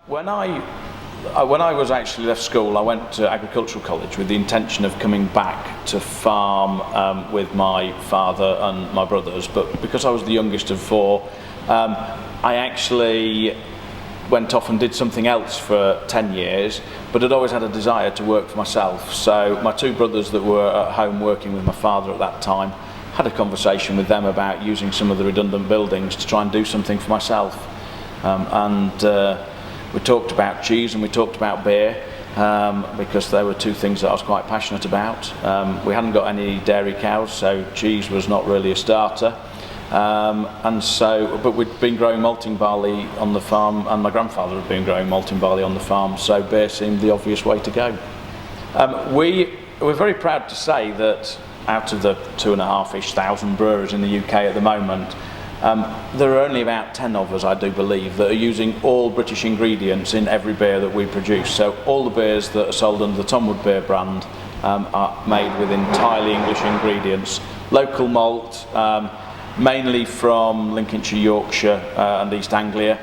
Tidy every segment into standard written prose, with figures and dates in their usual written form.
When I was actually left school, I went to agricultural college with the intention of coming back to farm with my father and my brothers, but because I was the youngest of four, I actually went off and did something else for 10 years, but had always had a desire to work for myself. So my two brothers that were at home working with my father at that time, had a conversation with them about using some of the redundant buildings to try and do something for myself. We talked about cheese and we talked about beer, because they were two things that I was quite passionate about. We hadn't got any dairy cows, so cheese was not really a starter. But we'd been growing malting barley on the farm, and my grandfather had been growing malting barley on the farm, so beer seemed the obvious way to go. We're very proud to say that out of the 2,500 breweries in the UK at the moment, there are only about 10 of us, I do believe, that are using all British ingredients in every beer that we produce. So all the beers that are sold under the Tom Wood beer brand are made with entirely English ingredients. Local malt, mainly from Lincolnshire, Yorkshire and East Anglia,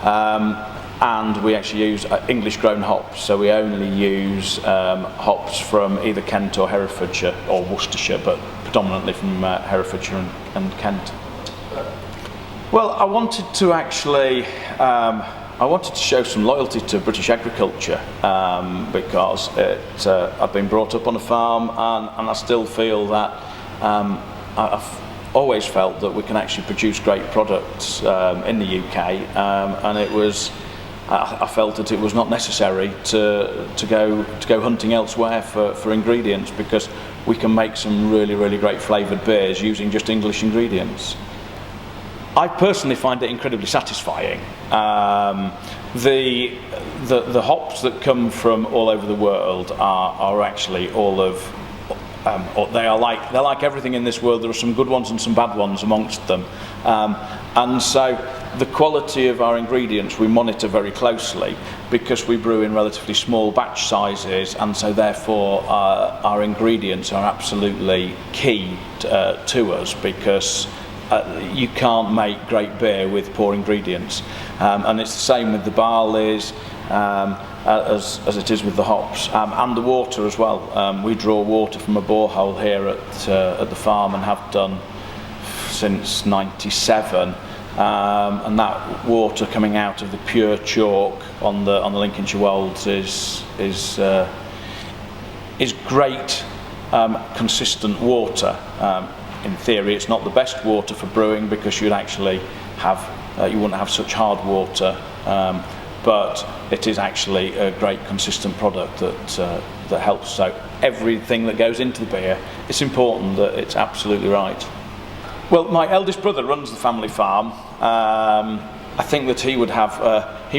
and we actually use English grown hops, so we only use hops from either Kent or Herefordshire or Worcestershire, but predominantly from Herefordshire and Kent. Well, I wanted to actually show some loyalty to British agriculture, because I've been brought up on a farm, and I still feel that I've always felt that we can actually produce great products in the UK, and I felt that it was not necessary to go hunting elsewhere for ingredients, because we can make some really great flavoured beers using just English ingredients. I personally find it incredibly satisfying. The hops that come from all over the world are actually all of they're like everything in this world. There are some good ones and some bad ones amongst them, and so the quality of our ingredients we monitor very closely, because we brew in relatively small batch sizes, and so therefore our ingredients are absolutely key to us, because you can't make great beer with poor ingredients, and it's the same with the barleys, as it is with the hops, and the water as well. We draw water from a borehole here at the farm, and have done since '97, and that water coming out of the pure chalk on the Lincolnshire wolds is great, consistent water. In theory, it's not the best water for brewing, because you wouldn't have such hard water, but it is actually a great consistent product that helps. So everything that goes into the beer, it's important that it's absolutely right. Well, my eldest brother runs the family farm. I think that he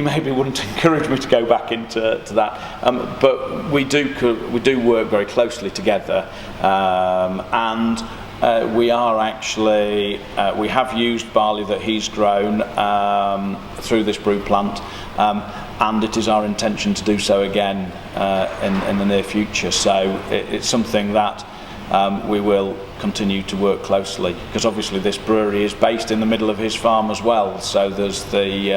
maybe wouldn't encourage me to go back into that, but we do work very closely together, and we have used barley that he's grown through this brew plant, and it is our intention to do so again in the near future. So it's something that we will continue to work closely, because obviously this brewery is based in the middle of his farm as well. So there's the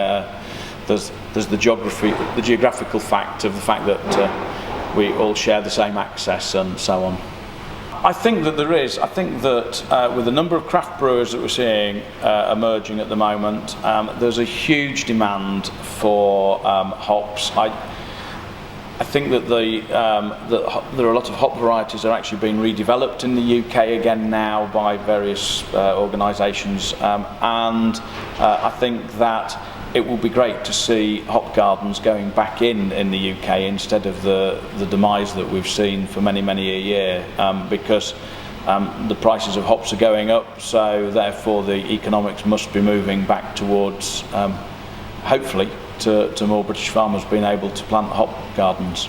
geographical fact of the fact that we all share the same access and so on. I think that there is. I think that with the number of craft brewers that we're seeing emerging at the moment, there's a huge demand for hops. I think that there are a lot of hop varieties that are actually being redeveloped in the UK again now by various organisations, and I think that it will be great to see hop gardens going back in the UK instead of the demise that we've seen for many a year, because the prices of hops are going up, so therefore the economics must be moving back towards hopefully to more British farmers being able to plant hop gardens.